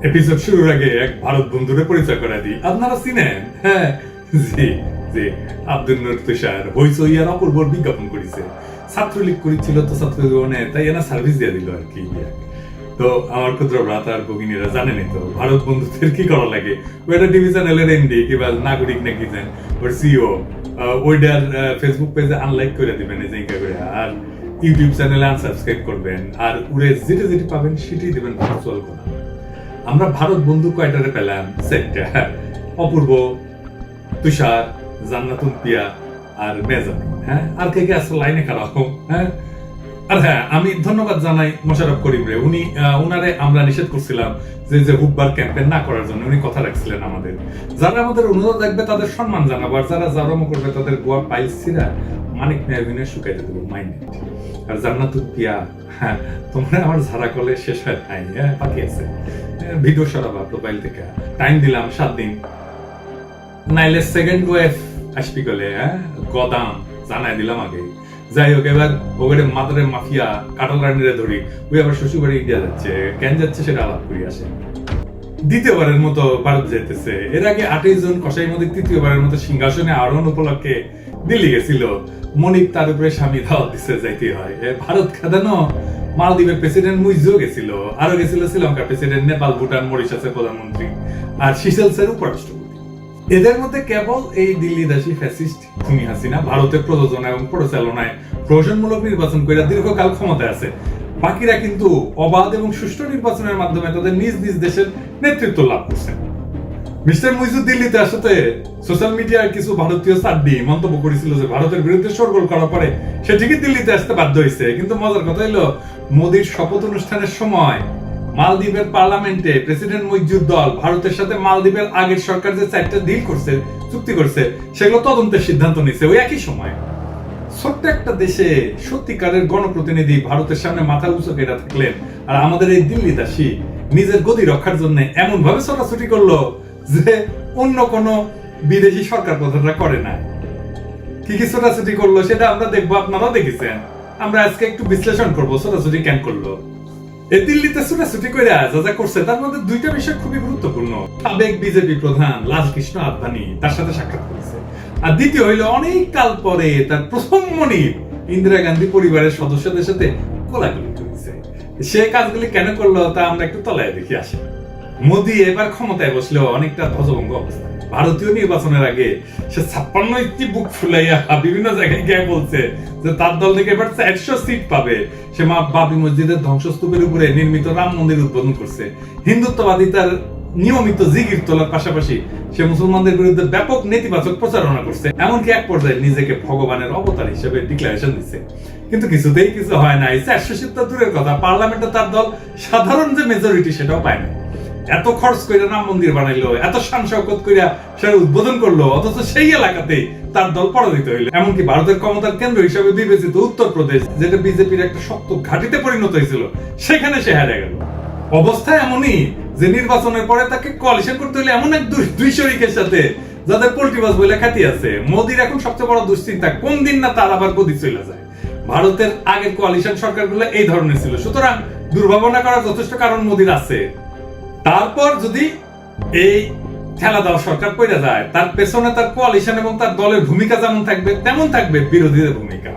Episode শুরুর আগে এক ভারত বন্ধুরে পরিচয় করে দিই। আপনারা চিনেন? হ্যাঁ, জি জি, আব্দুল নূর তুষার হইচই আর অপূর্বর বিজ্ঞাপন করেছে। ছাত্রলীগ করেছিল তো ছাত্র জীবনে, তাই এনা সার্ভিস দিয়ে দিল আর কি। তো আমার ক্ষুদ্র ভ্রাত আর ভগিনীরা জানেনই তো ভারত বন্ধুদের কি করা লাগে। ওইটা টিভি চ্যানেলের এমডি কিংবা নাগরিক নাকি দেন ওর সিও, ওইটার ফেসবুক পেজে আনলাইক করে দিবেন এই জায়গা করে, আর ইউটিউব চ্যানেলে আনসাবস্ক্রাইব করবেন, আর উড়ে যেটা যেটি পাবেন সেটি দিবেন ভার্চুয়াল করা। আমরা ভারত বন্ধু কয়টারে পেলাম? সেটটা অপূর্ব, তুষার, জান্নাতুল পিয়া আর মেজামিন। হ্যাঁ, আর কে কে আসলে লাইনে খারাপ। হ্যাঁ, আর হ্যাঁ, আমি ধন্যবাদ জানাই মোশাররফ করিম রে। উনারে আমরা নিষেধ করছিলাম যে হুব্বার ক্যাম্পেইন না করার জন্য। উনি কথা রাখছিলেন আমাদের। যারা আমাদের অনুরোধ রাখবে তাদের সম্মান জানাবো, আর যারা জারম করবে তাদের গোয়া পাইছিরা মানিক মেহবিনে শুকাইতে দেবো মাইন্ড। আর জান্নাতুল পিয়া, হ্যাঁ, তোমরা আমার ঝাড়া কলে শেষ হয় নাই। হ্যাঁ, বাকি আছে ভিডিও সরাবা প্রোফাইল থেকে। টাইম দিলাম 7 দিন, নাইলে সেকেন্ড ওয়েভ আসবি কলে। হ্যাঁ, গদাম জানাই দিলাম আগে। যাই হোক, এবার ওখানে মাদারে মাফিয়া কাটাল রানীরে ধরি। ওই আবার শ্বশুরবাড়ি ইন্ডিয়া যাচ্ছে, কেন যাচ্ছে সেটা আলাপ করি আসে। দ্বিতীয়বারের মতো ভারত যেতেছে। এর আগে 28 জন কসাই মধ্যে তৃতীয়বারের মতো সিংহাসনে আরোহণ উপলক্ষে দিল্লি গেছিল। মনিক তার উপরে স্বামী দাওয়াত দিচ্ছে, যাইতে হয়। ভারত খাদানো মালদ্বীপের প্রেসিডেন্ট মুইজও গেছিল, আরো গেছিল শ্রীলঙ্কার প্রেসিডেন্ট, নেপাল, ভুটান, মরিশাসের প্রধানমন্ত্রী আর সিশেলসের উপরাষ্ট্রপতি। এদের মধ্যে কেবল এই দিল্লিদাসী ফ্যাসিস্ট খুনি হাসিনা ভারতের প্রযোজনা এবং পরিচালনায় প্রহসনমূলক নির্বাচন করে দীর্ঘকাল ক্ষমতায় আছে। বাকিরা কিন্তু অবাধ এবং সুষ্ঠু নির্বাচনের মাধ্যমে তাদের নিজ নিজ দেশের নেতৃত্ব লাভ করছেন। মিস্টার মুইজু দিল্লিতে আসতে সোশ্যাল মিডিয়ায় কিছু ভারতীয় সাড্ডি মন্তব্য করেছিল যে ভারতের বিরুদ্ধে শোরগোল করার পরে সে ঠিকই দিল্লিতে আসতে বাধ্য হয়েছে। কিন্তু মজার কথা হলো, মোদির শপথ অনুষ্ঠানের সময় মালদ্বীপের পার্লামেন্টে প্রেসিডেন্ট মুইজুর দল ভারতের সাথে মালদ্বীপের আগের সরকার যে 4টা ডিল করছে, চুক্তি করছে, সেগুলো তদন্তের সিদ্ধান্ত নিছে ওই একই সময়। ছোট্ট একটা দেশে সত্যিকারের গণপ্রতিনিধি ভারতের সামনে মাথা উঁচু করে থাকলেন, আর আমাদের এই দিল্লি দাসী নিজের গদি রক্ষার জন্য এমন ভাবে ছোটাছুটি করলো যে অন্য কোন বিদেশি সরকার প্রধানরা করে না। কি কি ছোটাছুটি করলো সেটা আমরা দেখবো, আপনারাও দেখেছেন। আমরা আজকে একটু বিশ্লেষণ করবো ছোটাছুটি কেন করলো। এই দিল্লিতে ছোটাছুটি করে যা যা করছে তার মধ্যে দুইটা বিষয় খুবই গুরুত্বপূর্ণ। সাবেক বিজেপি প্রধান লালকৃষ্ণ আদবানি তার সাথে সাক্ষাৎ করেছে, আর দ্বিতীয় হইলো অনেক কাল পরে তার প্রথম মনিব ইন্দিরা গান্ধী পরিবারের সদস্যদের সাথে কোলাকুলি করেছে। সে কাজগুলি কেন করলো তা আমরা একটু তলায় দেখি আসি। মোদি এবার ক্ষমতায় বসলেও অনেকটা ধ্বজভঙ্গ অবস্থা। ভারতীয় নির্বাচনের আগে সে 56 বুক ফুলাইয়া বিভিন্ন জায়গায় গিয়ে বলছে যে তার দল থেকে এবার 400 সিট পাবে। সে মা বাবরি মসজিদের ধ্বংসস্তূপের উপরে নির্মিত রাম মন্দির উদ্বোধন করছে। হিন্দুত্ববাদী তার নিয়মিত জিগির তোলার পাশাপাশি সে মুসলমানদের বিরুদ্ধে ব্যাপক নেতিবাচক প্রচারণা করছে। এমনকি এক পর্যায়ে নিজেকে ভগবানের অবতার হিসেবে ডিক্লারেশন দিচ্ছে। কিন্তু কিছুতেই কিছু হয় নাই। 400 সিট তো দূরের কথা, পার্লামেন্টে তার দল সাধারণ যে মেজরিটি সেটাও পায় না। এত খরচ করে রাম মন্দির বানাইলো, এত শান শওকত করে সে উদ্বোধন করলো, অথচ সেই এলাকাতে তার দল পরাজিত হইলো। এমনকি ভারতের ক্ষমতার কেন্দ্র হিসেবে বিবেচিত উত্তরপ্রদেশ, যেটা বিজেপির একটা শক্ত ঘাঁটিতে পরিণত হয়েছিল, সেখানে সে হারে গেল। অবস্থা এমনই যে নির্বাচনের পরে তাকে কোয়ালিশন করতে হলে এমন এক দুই শরিকের সাথে যাদের পোল্ট্রিবাজ বলে খ্যাতি আছে। মোদির এখন সবচেয়ে বড় দুশ্চিন্তা কোন দিন না তার আবার গদি চলে যায়। ভারতের আগের কোয়ালিশন সরকারগুলো এই ধরনের ছিল, সুতরাং দুর্ভাবনা করার যথেষ্ট কারণ মোদির আছে। তারপর যদি এই খেলা দেওয়া সরকার পড়ে যায়, তার পেছনে তার কোয়ালিশন এবং তার দলের ভূমিকা যেমন থাকবে তেমন থাকবে বিরোধীদের ভূমিকা।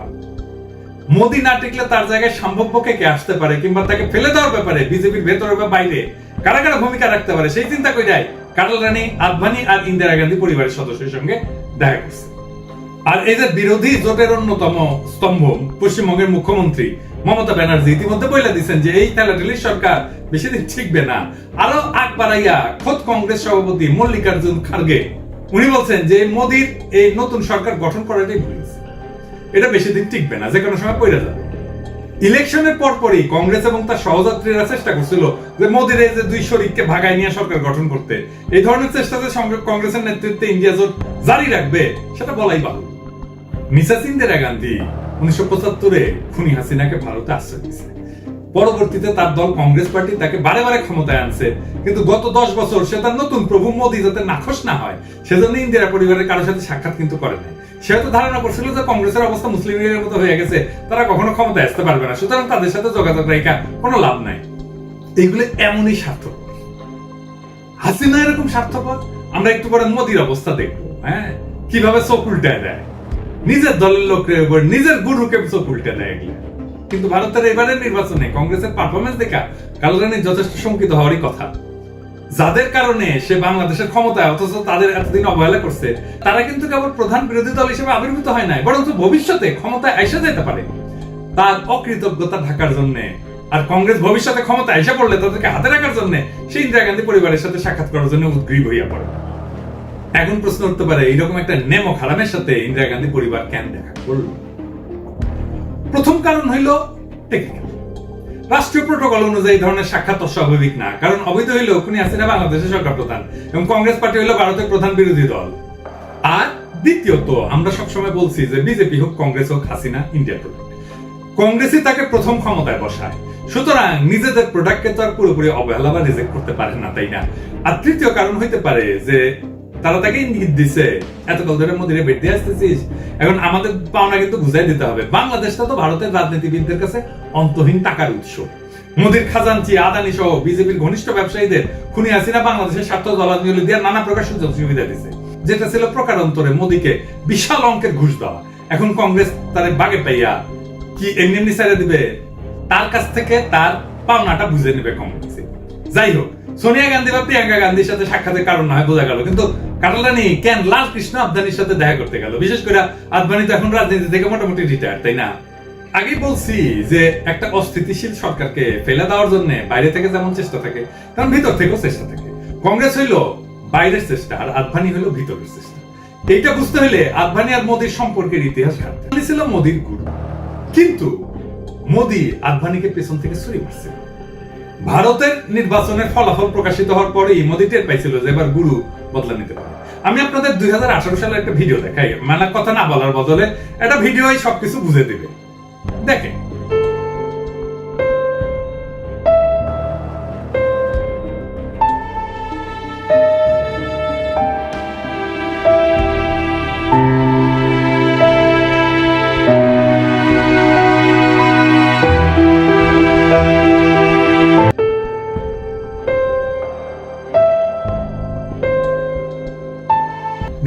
মোদি না টিকলে তার জায়গায় সম্ভাব্যকে কে আসতে পারে, কিংবা তাকে ফেলে দেওয়ার ব্যাপারে বিজেপির ভেতরে বা বাইরে কারা কারা ভূমিকা রাখতে পারে, সেই চিন্তা করে যায় কাটাল রানী আদবানি আর ইন্দিরা গান্ধী পরিবারের সদস্যের সঙ্গে দেখা করছে। আর এই যে বিরোধী জোটের অন্যতম স্তম্ভ পশ্চিমবঙ্গের মুখ্যমন্ত্রী মমতা ব্যানার্জি ইতিমধ্যে বলে দিচ্ছেন যে এই ঠেলাঠেলির সরকার বেশি দিন ঠিকবে না। আরো আগ বাড়াইয়া খোদ কংগ্রেস সভাপতি মল্লিকার্জুন খার্গে উনি বলছেন যে মোদির এই নতুন সরকার গঠন করাটাই ভুল, এটা বেশি দিন টিকবে না, যে কোনো সময় পড়ে যাবে। ইলেকশনের পরপরই কংগ্রেস এবং তার সহযাত্রীরা চেষ্টা করছিল যে মোদির এই যে দুই শরিককে ভাগায় নিয়ে সরকার গঠন করতে। এই ধরনের চেষ্টাতে কংগ্রেসের নেতৃত্বে ইন্ডিয়া জোট জারি রাখবে সেটা বলাই বাহুল্য। মিসেস ইন্দিরা গান্ধী 1975-এ খুনি হাসিনাকে ভারতে আশ্রয় দিয়েছে। পরবর্তীতে তার দল কংগ্রেস পার্টি তাকে বারে বারে ক্ষমতায় আনছে, কিন্তু গত 10 বছর সে তার নতুন প্রভু মোদি যাতে নাখোশ না হয় সেজন্য ইন্দিরা পরিবারের কারোর সাথে সাক্ষাৎ কিন্তু করে নাই। সে হয়তো ধারণা করছিল যে কংগ্রেসের অবস্থা মুসলিম লীগের মতো হয়ে গেছে, তারা কখনো ক্ষমতায় আসতে পারবে না, সুতরাং তাদের সাথে যোগাযোগ রেখা কোনো লাভ নাই। এগুলো এমনই স্বার্থপর। হাসিনা এরকম স্বার্থপর? আমরা একটু পরে মোদির অবস্থা দেখবো, হ্যাঁ, কিভাবে চোখ উল্টায় দেয়, নিজের দলের লোকের উপর নিজের গুরুকে চোখ উল্টে দেয়। কিন্তু ভারতের এবারের নির্বাচনে কংগ্রেসের পারফরমেন্স দেখা কালো রানী যথেষ্ট শঙ্কিত হওয়ারই কথা। যাদের কারণে সে বাংলাদেশের ক্ষমতায়, অথচ তাদের এতদিন অবহেলা করছে, তারা কিন্তু কেবল প্রধান বিরোধী দল হিসেবে আবির্ভূত হয় নাই, বরং ভবিষ্যতে ক্ষমতায় এসে যেতে পারে তার অকৃতজ্ঞতা ঢাকার জন্য। আর কংগ্রেস ভবিষ্যতে ক্ষমতায় এসে পড়লে তাদেরকে হাতে রাখার জন্য সে ইন্দিরা গান্ধী পরিবারের সাথে সাক্ষাৎ করার জন্য উদ্গ্রীব হইয়া পড়ে। এখন প্রশ্ন উঠতে পারে, এইরকম একটা নেমক হারামের সাথে ইন্দিরা গান্ধী পরিবার কেন দেখা করল? প্রথম কারণ হইল টেকনিক্যাল। রাষ্ট্রীয় প্রোটোকল অনুযায়ী ধরনের সাক্ষাৎ অস্বাভাবিক না, কারণ অবৈধ হইল খুনি হাসিনা বাংলাদেশের সরকার প্রধান এবং কংগ্রেস পার্টি হইল ভারতের প্রধান বিরোধী দল। আর দ্বিতীয়ত, আমরা সবসময় বলছি যে বিজেপি হোক কংগ্রেস হোক, হাসিনা ইন্ডিয়ার প্রোডাক্ট, কংগ্রেসই তাকে প্রথম ক্ষমতায় বসায়, সুতরাং নিজেদের প্রোডাক্টকে তো আর পুরোপুরি অবহেলা বা রিজেক্ট করতে পারে না, তাই না? আর তৃতীয় কারণ হইতে পারে যে তারা তাকে ইঙ্গিত দিছে, এতকাল ধরে মোদিরে বেট দিয়ে আসতেছিস, এখন আমাদের পাওনা কিন্তু বুঝাই দিতে হবে। বাংলাদেশটা তো ভারতের রাজনীতিবিদদের কাছে অন্তহীন টাকার উৎস। মোদির খাজানচি, আদানি সহ বিজেপির ঘনিষ্ঠ ব্যবসায়ীদের খুনি হাসিনা বাংলাদেশের স্বার্থ জলাঞ্জলি দিয়ে নানা প্রকার সুযোগ সুবিধা দিছে, যেটা ছিল প্রকারান্তরে মোদিকে বিশাল অঙ্কের ঘুষ দেওয়া। এখন কংগ্রেস তার বাগে পাইয়া কি এমনি এমনি ছেড়ে দিবে? তার কাছ থেকে তার পাওনাটা বুঝে নেবে কংগ্রেস। যাই হোক, সোনিয়া গান্ধী বা প্রিয়াঙ্কা গান্ধীর সাথে সাক্ষাতের কারণ নয় বোঝা গেল, কিন্তু কাটালানি কেন লাল কৃষ্ণ আদবানির সাথে দেখা করতে গেল? বিশেষ করে আদবানি তো এখন রাজনীতি থেকে মোটামুটি রিটায়ার, তাই না? আগেই বলছি যে একটা অস্থিতিশীল সরকারকে ফেলে দেওয়ার জন্য বাইরে থেকে যেমন চেষ্টা থাকে, কারণ ভিতর থেকেও চেষ্টা থাকে। কংগ্রেস হইল বাইরের চেষ্টা আর আদবানি হইল ভিতরের চেষ্টা। এইটা বুঝতে হলে আদবানি আর মোদির সম্পর্কের ইতিহাস ঘাটতে হবে। ছিল মোদির গুরু, কিন্তু মোদি আদবানিকে পেছন থেকে ছুরি মারছিল। ভারতের নির্বাচনের ফলাফল প্রকাশিত হওয়ার পরেই মোদি টের পাইছিল যে এবার গুরু বদলা নিতে পারে। আমি আপনাদের 2018 সালে একটা ভিডিও দেখাই, মানে কথা না বলার বদলে একটা ভিডিওই সবকিছু বুঝে দিবে, দেখেন।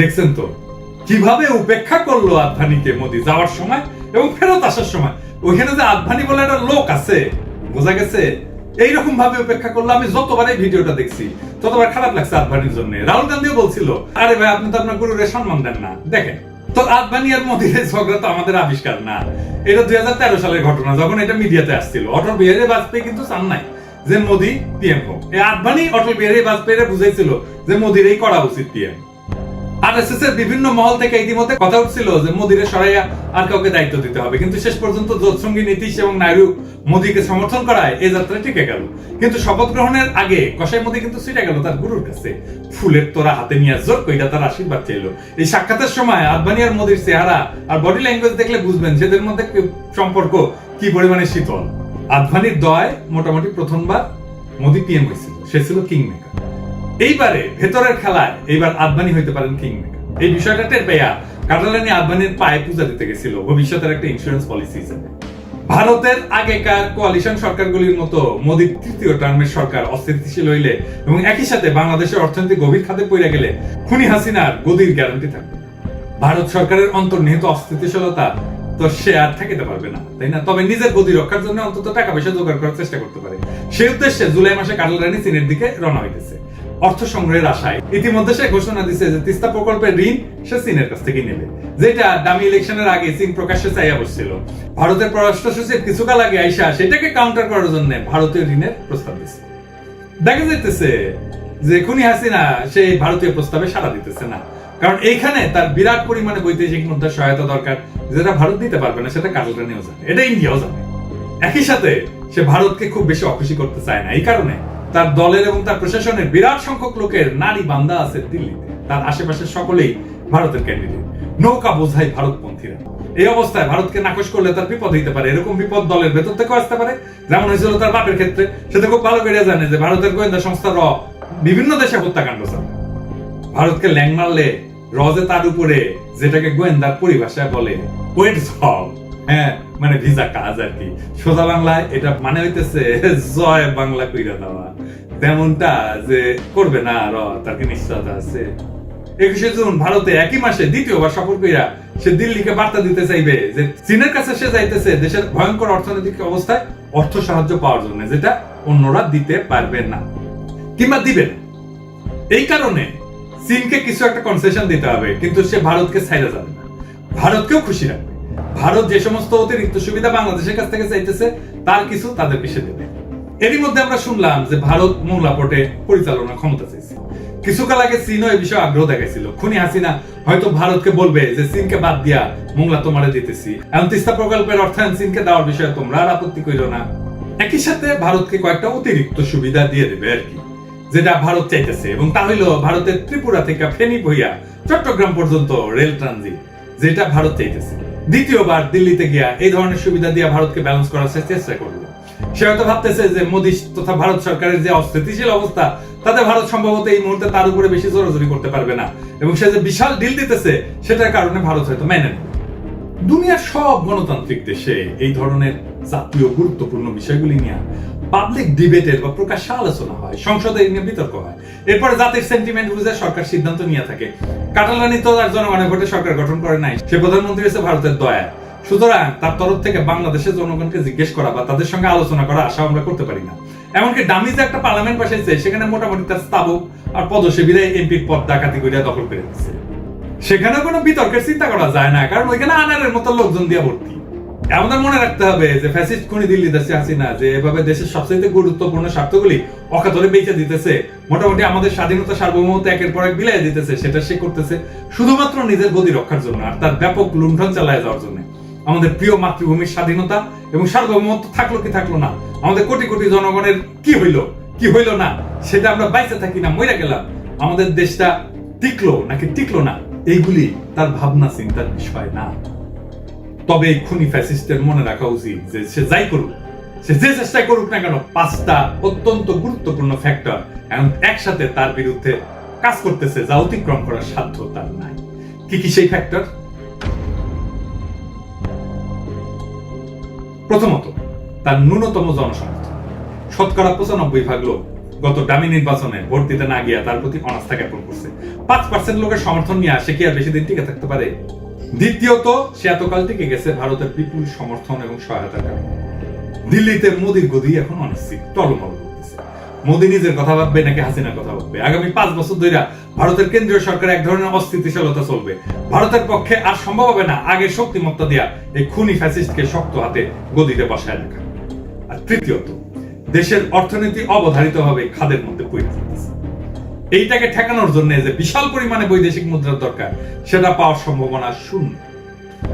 দেখছেন তো কিভাবে উপেক্ষা করলো আদভানিকে মোদি যাওয়ার সময় এবং ফেরত আসার সময়। ওইখানে যে আদভানি বলে একটা লোক আছে, বোঝা গেছে, এইরকম ভাবে উপেক্ষা করলো। আমি যতবার এই ভিডিওটা দেখছি ততবার খারাপ লাগছে আদভানির জন্য। রাহুল গান্ধীও বলছিল, আরে ভাই আপনি তো আপনার গুরুরে সম্মান দেন না। দেখেন তো, আদভানি আর মোদির ঝগড়া তো আমাদের আবিষ্কার না, এটা 2013 সালের ঘটনা, যখন এটা মিডিয়াতে আসছিল। অটল বিহারী বাজপেয়ী কিন্তু চান নাই যে মোদি পিএম হোক। এই আদভানি অটল বিহারী বাজপেয়ীরে বুঝাইছিল যে মোদির এই করা উচিত পিএম। আরএসএস এর বিভিন্ন মহল থেকে ইতিমধ্যে কথা উঠছিল যে মোদিরে সরাইয়া আর কাউকে দায়িত্ব দিতে হবে, কিন্তু শেষ পর্যন্ত জোটসঙ্গী নীতিশ এবং নাইডু মোদিকে সমর্থন করায় এই যাত্রা টিকে গেল। কিন্তু শপথ গ্রহণের আগে কসাই মোদি কিন্তু ছুটে গেল তার গুরুর কাছে, ফুলের তোরা হাতে নিয়ে জোর কইরা তার আশীর্বাদ চাইল। এই সাক্ষাতের সময় আদবানি আর মোদির চেহারা আর বডি ল্যাঙ্গুয়েজ দেখলে বুঝবেন সেদের মধ্যে সম্পর্ক কি পরিমাণে শীতল। আদবানির দয় মোটামুটি প্রথমবার মোদি পিএম হয়েছিল, সে ছিল কিং মেকার। এইবারে ভেতরের খেলায় এইবার আদবানি হইতে পারেন কিং মেকার। এই বিষয়টা টের পেয়া কাটালানি আদবানির পায়ে পূজা দিতে গেছিল ভবিষ্যতের একটা ইন্স্যুরেন্স পলিসি হিসেবে। ভারতের আগেকার কোয়ালিশন সরকারগুলির মতো মোদির তৃতীয় টার্মের সরকার অস্থিতিশীল হইলে এবং একই সাথে বাংলাদেশের অর্থনীতি গভীর খাতে পড়ে গেলে খুনি হাসিনার গদির গ্যারান্টি থাকবে। ভারত সরকারের অন্তর্নিহিত অস্থিতিশীলতা তো সে আর ঠেকাতে পারবে না, তাই না? তবে নিজের গদি রক্ষার জন্য অন্তত টাকা পয়সা জোগাড় করার চেষ্টা করতে পারে। সেই উদ্দেশ্যে জুলাই মাসে কাটালানি চীনের দিকে রওনা হইতেছে অর্থ সংগ্রহের আশায়। ইতিমধ্যে সে ঘোষণা দিচ্ছে যে তিস্তা প্রকল্পের ঋণ সে চীনের কাছ থেকে নেবে, যেটা দামি ইলেকশনের আগে চীন প্রকাশ্যে চাইয়া বসছিল। ভারতের পররাষ্ট্র সচিব কিছুকাল আগে আইসা সেটাকে কাউন্টার করার জন্য ভারতীয় ঋণের প্রস্তাব দিচ্ছে। দেখা যাইতেছে যে খুনি হাসিনা সেই ভারতীয় প্রস্তাবে সাড়া দিতেছে না, কারণ এইখানে তার বিরাট পরিমাণে বৈদেশিক মুদ্রার সহায়তা দরকার, যেটা ভারত দিতে পারবে না, সেটা কাটালানিও জানে, এটা ইন্ডিয়াও জানে। একই সাথে সে ভারতকে খুব বেশি অখুশি করতে চায় না, এই কারণে তার দলের এবং তার প্রশাসনের বিরাট সংখ্যক লোকের নারী বান্দা আছে দিল্লিতে। তার আশেপাশের সকলেই ভারতের ক্যান্ডিডেট, নৌকা বোঝাই ভারতপন্থীরা। এই অবস্থায় ভারতকে নাকচ করলে তার বিপদ হইতে পারে। এরকম বিপদ দলের ভেতর থেকেও আসতে পারে, যেমন হয়েছিল তার বাপের ক্ষেত্রে। সে তো খুব ভালো করে জানে যে ভারতের গোয়েন্দা সংস্থা র বিভিন্ন দেশে হত্যাকাণ্ড চালায়। ভারতকে ল্যাং মারলে রজে তার উপরে, যেটাকে গোয়েন্দার পরিভাষায় বলে ওয়েট জব, হ্যাঁ মানে ভিসা কাজ আর কি। সোজা বাংলায় এটা মানে হইতেছে জয় বাংলা কইরা দেওয়া। তেমনটা যে করবে না, আর তাকে নিশ্চয়তা আছে। 21শে জুন ভারতে একই মাসে দ্বিতীয়বার সফর কইরা সে দিল্লিকে বার্তা দিতে চাইবে যে চীনের কাছে সে যাইতেছে দেশের ভয়ঙ্কর অর্থনৈতিক অবস্থায় অর্থ সাহায্য পাওয়ার জন্য, যেটা অন্যরা দিতে পারবে না কিংবা দিবে না। এই কারণে চীনকে কিছু একটা কনসেশন দিতে হবে, কিন্তু সে ভারতকে ছাইড়া যাবে না, ভারতকেও খুশি রাখবে। ভারত যে সমস্ত অতিরিক্ত সুবিধা বাংলাদেশের কাছ থেকে চাইতেছে তার কিছু তাদেরকে সে দেবে। এরই মধ্যে আমরা শুনলাম যে ভারত মোংলা পোর্টে পরিচালনা ক্ষমতা চাইছে। কিছুকাল আগে চীনও এই বিষয়ে আগ্রহ দেখাইছিল। খুনি হাসিনা হয়তো ভারতকে বলবে যে চীনকে বাদ দিয়া মোংলা তোমারে দিতেছি, এখন তিস্তা প্রকল্পের অর্থায়ন চীনকে দেওয়ার বিষয়ে তোমরা আর আপত্তি কইরো না। একই সাথে ভারতকে কয়েকটা অতিরিক্ত সুবিধা দিয়ে দেবে আর কি, যেটা ভারত চাইতেছে, এবং তা হইল ভারতের ত্রিপুরা থেকে ফেনী বইয়া চট্টগ্রাম পর্যন্ত রেল ট্রানজিট, যেটা ভারত চাইতেছে। দ্বিতীয়বার দিল্লিতে গিয়া এই ধরনের সুবিধা দিয়ে ভারতকে ব্যালেন্স করার চেষ্টা করবে। সে হয়তো ভাবতেছে যে মোদী তথা ভারত সরকারের যে অস্থিতিশীল অবস্থা, তাতে ভারত সম্ভবত এই মুহূর্তে তার উপরে বেশি জোরাজোরি করতে পারবে না, এবং সে যে বিশাল ডিল দিতেছে সেটার কারণে ভারত হয়তো মেনে নেবে। দুনিয়ার সব গণতান্ত্রিক দেশে এই ধরনের জাতীয় গুরুত্বপূর্ণ বিষয়গুলি নিয়ে পাবলিক ডিবেটের বা প্রকাশ্যে আলোচনা হয়, সংসদে নিয়ে বিতর্ক হয়, এরপরে জাতির সেন্টিমেন্ট বুঝে সরকার সিদ্ধান্ত নিয়ে থাকে। কাটালানি তো আর জনগণের ভোটে সরকার গঠন করে নাই, সে প্রধানমন্ত্রী হচ্ছে ভারতের দয়া। সুতরাং তার তরফ থেকে বাংলাদেশের জনগণকে জিজ্ঞেস করা বা তাদের সঙ্গে আলোচনা করা আশা আমরা করতে পারি না। এমনকি ডামি যে একটা পার্লামেন্ট বসাইছে, সেখানে মোটামুটি তার স্থাবক আর পদসেবীরা এমপির পদ ডাকাতি করিয়া দখল করে দিচ্ছে। সেখানে কোনো বিতর্কের চিন্তা করা যায় না, কারণ ওইখানে আনারের মতো লোকজন দিয়ে ভর্তি। আমাদের মনে রাখতে হবে যে ফ্যাসিস্ট খুনি দিল্লি দেশে হাসিনা যে এভাবে দেশের সবচেয়ে গুরুত্বপূর্ণ স্বার্থগুলি অকাতরে বেঁচে দিতেছে, মোটামুটি আমাদের স্বাধীনতা সার্বভৌমত্ব একের পর এক বিলাই দিতেছে, সেটা সে করতেছে শুধুমাত্র নিজের গদি রক্ষার জন্য আর তার ব্যাপক লুণ্ঠন চালায় যাওয়ার জন্য। আমাদের প্রিয় মাতৃভূমির স্বাধীনতা এবং সার্বভৌমত্ব থাকলো কি থাকলো না, আমাদের কোটি কোটি জনগণের কি হইলো না, সেটা আমরা বাইচে থাকি না মইরা গেলাম, আমাদের দেশটা টিকলো নাকি টিকলো না, এইগুলি তার ভাবনা চিন্তার বিষয় না। তবে এই খুনি ফ্যাসিস্টের মনে রাখা উচিত যে সে যাই করুক, সে যে চেষ্টা করুক না কেন, পাঁচটা অত্যন্ত গুরুত্বপূর্ণ ফ্যাক্টর এখন একসাথে তার বিরুদ্ধে কাজ করতেছে, যা অতিক্রম করার সাধ্য তার নাই। কি কি সেই ফ্যাক্টর? প্রথমত, তার ন্যূনতম জনসমর্থন। 95% লোক গত ডামি নির্বাচনে ভোট দিতে না গিয়া তার প্রতি অনাস্থা জ্ঞাপন করছে। 5% লোকের সমর্থন নিয়ে সে কি আর বেশি দিন টিকে থাকতে পারে? দ্বিতীয়ত, সে এতকাল টিকে গেছে ভারতের বিপুল সমর্থন এবং সহায়তার কারণে। দিল্লিতে মোদীর গদি এখন অনিশ্চিত, টলমল করতেছে। মোদী নিজের কথা ভাববে নাকি হাসিনার কথা ভাববে? আগামী 5 বছর ধরে ভারতের কেন্দ্রীয় সরকার এক ধরনের অস্থিতিশীলতা চলবে। ভারতের পক্ষে আর সম্ভব হবে না আগের শক্তিমত্তা দিয়া এই খুনি ফ্যাসিস্টকে শক্ত হাতে গদিতে বসায় রাখা। আর তৃতীয়ত, দেশের অর্থনীতি অবধারিতভাবে খাদের মধ্যে পড়ে যাচ্ছে। এইটাকে ঠেকানোর জন্য যে বিশাল পরিমাণে বৈদেশিক মুদ্রার দরকার, সেটা পাওয়ার সম্ভাবনা শূন্য।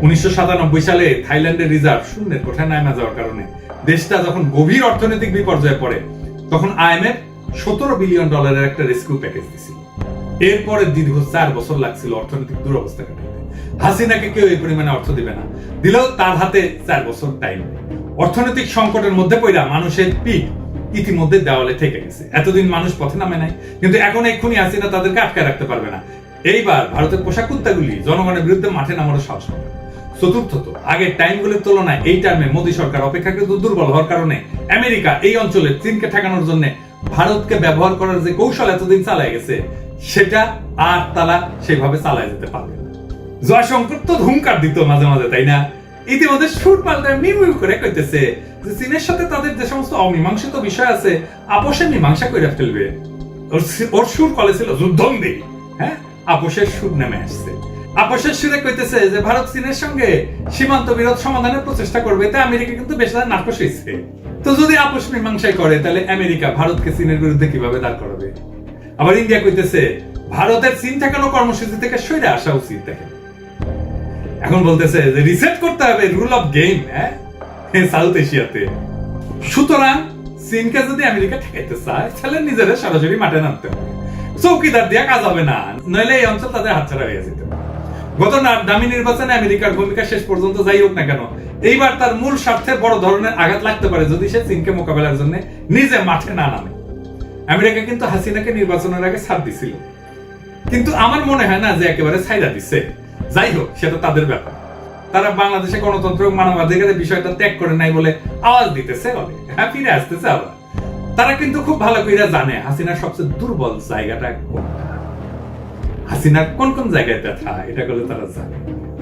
1997 সালে থাইল্যান্ডের রিজার্ভ শূন্যের কোঠায় নামা যাওয়ার কারণে দেশটা যখন গভীর অর্থনৈতিক বিপর্যয়ে পড়ে, তখন IMF $17 বিলিয়ন একটা রেস্কিউ প্যাকেজ দিছিল। এরপরে দীর্ঘ 4 বছর লাগছিল অর্থনৈতিক দুরবস্থা কাটাতে। হাসিনাকে কেউ এই পরিমাণে অর্থ দিবে না, দিলেও তার হাতে 4 বছর টাইম। অর্থনৈতিক সংকটের মধ্যে পড়া মানুষের পিঠ ইতিমধ্যে দেওয়ালে থেকে গেছে। এতদিন মানুষ পথে নামে নাই, কিন্তু এখন এই খুনি হাসিনা তাদেরকে আটকায় রাখতে পারবে না। এইবার ভারতের পোশাক কুত্তাগুলি জনগণের বিরুদ্ধে মাঠে নামার সাহস পাবে। চতুর্থত, আগের টাইমগুলির তুলনায় এই টাইমে মোদী সরকার অপেক্ষাকৃত দুর্বল হওয়ার কারণে আমেরিকা এই অঞ্চলে চীনকে ঠেকানোর জন্য ভারতকে ব্যবহার করার যে কৌশল এতদিন চালায় গেছে, সেটা আর তারা সেভাবে চালায় যেতে পারবে না। জয়শঙ্কর তো হুঙ্কার দিত মাঝে মাঝে, তাই না? ইতিমধ্যে সুর পাল্টায় মিউ করে কইতেছে যে চীনের সাথে তাদের যে সমস্ত অমীমাংসিত বিষয় আছে, আপোষের মীমাংসা করে ফেলবে। ওর সুর কলে ছিল যুদ্ধন্দি, হ্যাঁ, আপোষের সুর নেমে আসছে। আপোষের সুরে কইতেছে যে ভারত চীনের সঙ্গে সীমান্ত বিরোধ সমাধানের প্রচেষ্টা করবে, তাই আমেরিকা কিন্তু বেশ নাকশ হয়েছে। তো যদি আপোষ মীমাংসাই করে, তাহলে আমেরিকা ভারতকে চীনের বিরুদ্ধে কিভাবে দাঁড় করাবে? আবার ইন্ডিয়া কইতেছে ভারতের চীন ঠেকানো কর্মসূচি থেকে সরে আসা উচিত। দেখেন, এখন বলতেছে যে রিসেট করতে হবে রুল অফ গেম, হ্যাঁ, সাউথ এশিয়াতে। সুতরাং চীনকে যদি আমেরিকা ঠেকাইতে চায়, তাহলে নিজেরা সরাসরি মাঠে নামতে হবে, চৌকিদার দিয়া কাজ হবে না, নইলে এই অঞ্চল তাদের হাতছাড়া হয়ে যেতে পারে। গত দামি নির্বাচনে আমেরিকার ভূমিকা শেষ পর্যন্ত যাই হোক না কেন, এইবার তার মূল স্বার্থে বড় ধরনের আঘাত লাগতে পারে যদি সে চীনকে মোকাবেলার জন্য নিজে মাঠে না নামে। আমেরিকা কিন্তু হাসিনাকে নির্বাচনের আগে ছাড় দিছিল, কিন্তু আমার মনে হয় না যে একেবারে ছাইড়া দিচ্ছে। যাই হোক, সেটা তাদের ব্যাপার। তারা বাংলাদেশে গণতন্ত্র ও মানবাধিকারের বিষয়টা ত্যাগ করে নাই বলে আওয়াজ দিতেছে, ফিরে আসতেছে আবার। তারা কিন্তু খুব ভালো করে জানে হাসিনার সবচেয়ে দুর্বল জায়গাটা কোনটা, হাসিনার কোন কোন জায়গায় ব্যথা, এটা করলে তারা জানে।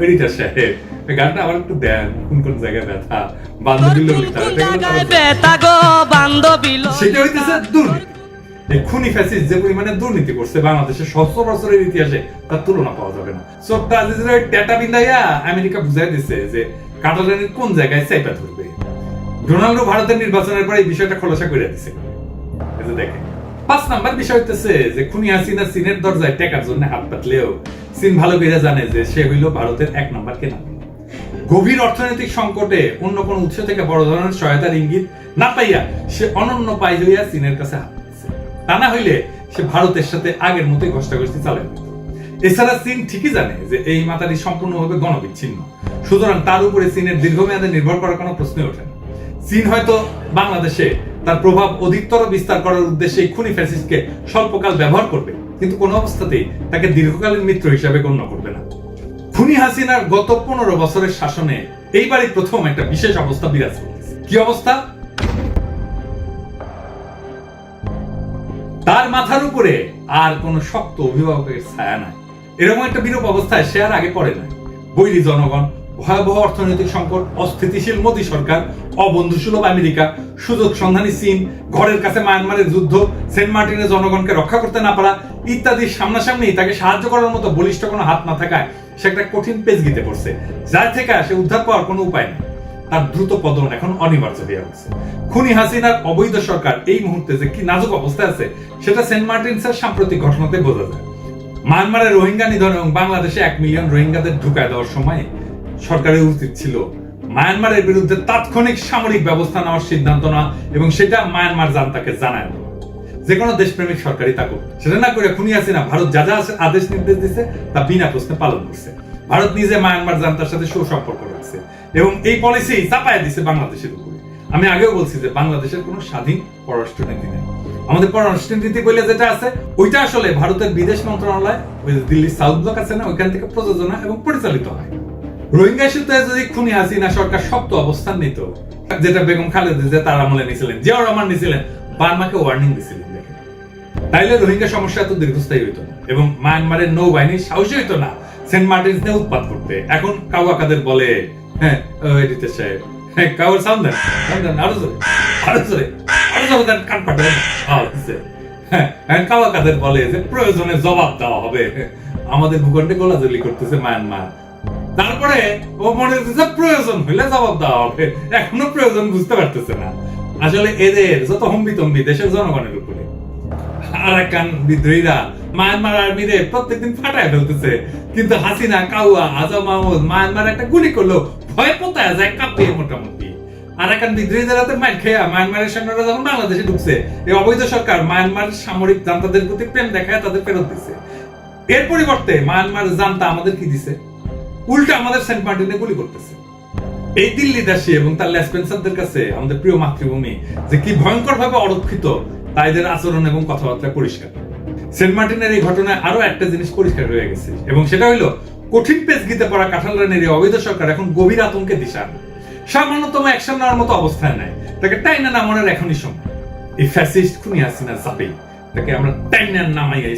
এডিটর সাহেব গানটা আবার একটু দেন, কোন কোন জায়গায় ব্যথা, বান্ধবী সেটা হইতেছে দুর্নীতি। এই খুনি ফ্যাসিস্ট যে পরিমাণে দুর্নীতি করছে বাংলাদেশের 700 বছরের ইতিহাসে তার তুলনা পাওয়া যাবে না। ছোট্ট আজিজের ওই ডেটা বিন্দাইয়া আমেরিকা বুঝাই দিছে যে কাটালানির কোন জায়গায় চাইপা ধরবে। ডোনাল্ডো ভারতের নির্বাচনের পরে এই বিষয়টা খোলাসা করে দিছে। দেখেন 5 নাম্বার বিষয় হইতেছে যে খুনি হাসিনা চীনের দরজায় টেকার জন্য হাত পাতলেও চীন ভালো করে জানে যে সে হইল ভারতের 1 নাম্বার কেনা। গভীর অর্থনৈতিক সংকটে অন্য কোন উৎস থেকে বড় ধরনের সহায়তার ইঙ্গিত না পাইয়া সে অনন্য পাই হইয়া চীনের কাছে হাত দিচ্ছে। তা না হইলে সে ভারতের সাথে আগের মতোই ঘষ্টাঘষ্টি চালায়। এছাড়া চীন ঠিকই জানে যে এই মাতারি সম্পূর্ণভাবে গণবিচ্ছিন্ন, সুতরাং তার উপরে চীনের দীর্ঘমেয়াদে নির্ভর করার কোনো প্রশ্নই ওঠে না। চীন হয়তো বাংলাদেশে তার প্রভাব অধিকতর বিস্তার করার উদ্দেশ্যে খুনি ফ্যাসিস্টকে স্বল্পকাল ব্যবহার করবে, কিন্তু কোনো অবস্থাতেই তাকে দীর্ঘকালীন মিত্র হিসাবে গণ্য করবে না। খুনি হাসিনার গত 15 বছরের শাসনে এইবারই প্রথম একটা বিশেষ অবস্থা বিরাজ করতেছে। কি অবস্থা? তার মাথার উপরে আর কোন শক্ত অভিভাবকের ছায়া নাই। এরকম একটা বিরূপ অবস্থায় সে আর আগে পড়ে নাই। বৈরী জনগণ, ভয়াবহ অর্থনৈতিক সংকট, অস্থিতিশীল মোদী সরকার, অবন্ধুসুলভ আমেরিকা, সুযোগ সন্ধানী চীন, ঘরের কাছে মায়ানমারের যুদ্ধ, সেন্ট মার্টিনের জনগণকে রক্ষা করতে না পারা ইত্যাদি সামনাসামনি তাকে সাহায্য করার মতো বলিষ্ঠ কোনো হাত না থাকায় সে একটা কঠিন পেচগিতে পড়ছে, যার থেকে সে উদ্ধার পাওয়ার কোনো উপায় নেই। তার দ্রুত পতন এখন অনিবার্য হয়ে উঠছে। খুনি হাসিনার অবৈধ সরকার এই মুহূর্তে যে কি নাজুক অবস্থায় আছে সেটা সেন্ট মার্টিনসের সাম্প্রতিক ঘটনাতে বোঝা যায়। মায়ানমারের রোহিঙ্গা নিধন এবং বাংলাদেশে 1 মিলিয়ন রোহিঙ্গাদের ঢুকায় দেওয়ার সময় সরকারের উচিত ছিল মায়ানমারের বিরুদ্ধে তাৎক্ষণিক সামরিক ব্যবস্থা নেওয়ার সিদ্ধান্ত নেওয়া এবং সেটা মায়ানমার জান্তাকে জানায় দেওয়া। যে কোনো দেশপ্রেমিক সরকারই তা করবে। সেটা না করে খুনি হাসিনা ভারত যা যা আদেশ নির্দেশ দিচ্ছে তা বিনা প্রশ্নে পালন করছে। ভারত নিজে মায়ানমার জান্তার সাথে সুসম্পর্ক রাখছে এবং এই পলিসি চাপায় দিচ্ছে বাংলাদেশের উপরে। আমি আগেও বলছি যে বাংলাদেশের কোনো স্বাধীন পররাষ্ট্র নীতি নেই। আমাদের পররাষ্ট্র নীতি বলে যেটা আছে ওইটা আসলে ভারতের বিদেশ মন্ত্রণালয়, ওই দিল্লি সাউথ ব্লক আছে না, ওইখান থেকে প্রযোজনা এবং পরিচালিত হয়। রোহিঙ্গা ইস্যুতে যদি খুনি হাসিনা সরকার শক্ত অবস্থান নিত, যেটা বেগম খালেদা জিয়া তার আমলে নিয়েছিলেন, জিয়াউর রহমান নিয়েছিলেন, বার্মাকে ওয়ার্নিং দিয়েছিলেন, তাইলে রোহিঙ্গা সমস্যা এত দীর্ঘস্থায়ী হইতো না এবং মায়ানমারের নৌবাহিনী সাহসী হইতো না সেন্ট মার্টিনস নিয়ে উৎপাত করতে। এখন কাউয়া কাদের বলে, হ্যাঁ এডিটর সাহেব, হ্যাঁ কাউয়ার সাউন্ড দেন, আরো জোরে, আরো জোরে, আরো জোরে দেন, কান পাঠা হ্যাঁ কাউয়া কাদের বলে যে প্রয়োজনে জবাব দেওয়া হবে। আমাদের ভূখণ্ডে গোলাগুলি করতেছে মায়ানমার, তারপরে ও মনে হচ্ছে প্রয়োজন হইলে জবাব দেওয়া হবে, এখনো প্রয়োজন বুঝতে পারতেছে না। আসলে এদের যত হম্বিতম্বি দেশের জনগণের উপরে। আরাকান বিদ্রোহীরা মায়ানমার আর্মিরে প্রত্যেকদিন ফাটায় ফেলতেছে, কিন্তু হাসিনা, কাউয়া, আজম মাহমুদ মায়ানমার একটা গুলি করলো ভয় পোতায় যায়, কাঁপিয়ে মোটামুটি। আরাকান বিদ্রোহীদের হাতে মার খেয়া মায়ানমারের সৈন্যরা যখন বাংলাদেশে ঢুকছে, এই অবৈধ সরকার মায়ানমার সামরিক জান্তাদের প্রতি প্রেম দেখায় তাদের ফেরত দিচ্ছে। এর পরিবর্তে মায়ানমার জান্তা আমাদের কি দিছে? উল্টা আমাদের সেন্ট মার্টিনে গুলি করতেছে। এই দিল্লি দাসী এবং তার লেসপেন্সারদের কাছে আমাদের প্রিয় মাতৃভূমি যে কি ভয়ঙ্কর ভাবে অরক্ষিত তা এদের আচরণ এবং কথাবার্তা পরিষ্কার। সেন্ট মার্টিনের এই ঘটনায় আরো একটা জিনিস পরিষ্কার হয়ে গেছে এবং সেটা হইল কঠিন পেচগিতে পড়া কাঁঠাল রানের এই অবৈধ সরকার এখন গভীর আতঙ্কে দিশান। সামান্যতম অ্যাকশন নেওয়ার মতো অবস্থায় নাই, তাকে টাইনা নামানোর এখনই সময়। এই ফ্যাসিস্ট খুনি হাসিনা চাপেই তাকে আমরা টাইনা নামাইয়াই।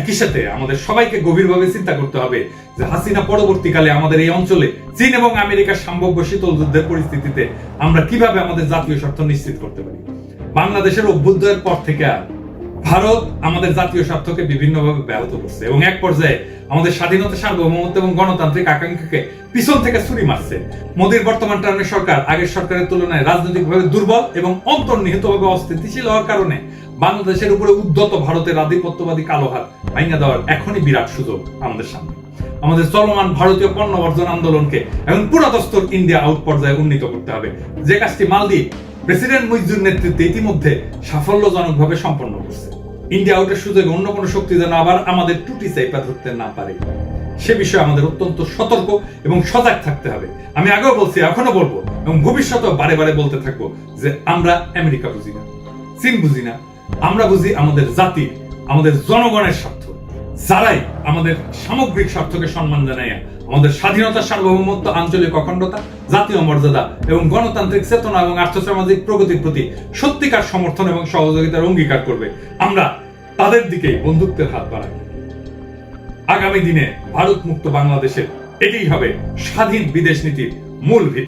একই সাথে আমাদের সবাইকে গভীরভাবে চিন্তা করতে হবে যে হাসিনা পরবর্তীকালে আমাদের এই অঞ্চলে চীন এবং আমেরিকার সম্ভাব্য শীতল যুদ্ধের পরিস্থিতিতে আমরা কিভাবে আমাদের জাতীয় স্বার্থ নিশ্চিত করতে পারি। বাংলাদেশের অভ্যুদয়ের পর থেকে ভারত আমাদের জাতীয় স্বার্থকে বিভিন্নভাবে ব্যাহত করছে এবং এক পর্যায়ে আমাদের স্বাধীনতা, সার্বভৌমত্ব এবং গণতান্ত্রিক আকাঙ্ক্ষাকে পিছন থেকে ছুরি মারছে। মোদীর বর্তমান টার্মের সরকার আগের সরকারের তুলনায় রাজনৈতিকভাবে দুর্বল এবং অন্তর্নিহিতভাবে অস্থিতিশীল হওয়ার কারণে বাংলাদেশের উপরে উদ্ধত ভারতের আধিপত্যবাদী কালো হাত ভাঙা দেওয়ার এখনই বিরাট সুযোগ আমাদের সামনে। আমাদের চলমান ভারতীয় পণ্য বর্জন আন্দোলনকে এখন পুরাতস্তর ইন্ডিয়া আউট পর্যায়ে উন্নীত করতে হবে, যে কাজটি মালদ্বীপ প্রেসিডেন্ট মুইজুর নেতৃত্বে ইতিমধ্যে সাফল্যজনকভাবে সম্পন্ন করছে। ইন্ডিয়া আউটের সুযোগে অন্য কোনো শক্তি যেন আবার আমাদের টুটি চাইপা ধরতে না পারে, সে বিষয়ে আমাদের অত্যন্ত সতর্ক এবং সজাগ থাকতে হবে। আমি আগেও বলছি, এখনো বলবো এবং ভবিষ্যতেও বারে বারে বলতে থাকবো যে আমরা আমেরিকা বুঝি না, চীন বুঝি না, আমরা বুঝি আমাদের জাতির, আমাদের জনগণের স্বার্থ। যারাই আমাদের সামগ্রিক স্বার্থকে সম্মান জানাইয়া আমাদের স্বাধীনতা, সার্বভৌমত্ব, আঞ্চলিক অখণ্ডতা, জাতীয় মর্যাদা এবং গণতান্ত্রিক চেতনা এবং আর্থসামাজিক প্রগতির প্রতি সত্যিকার সমর্থন এবং সহযোগিতার অঙ্গীকার করবে। আমরা তাদের দিকেই বন্ধুত্বের হাত বাড়াই। আগামী দিনে ভারত মুক্ত বাংলাদেশের এটাই হবে স্বাধীন বিদেশ নীতির মূল ভিত্তি।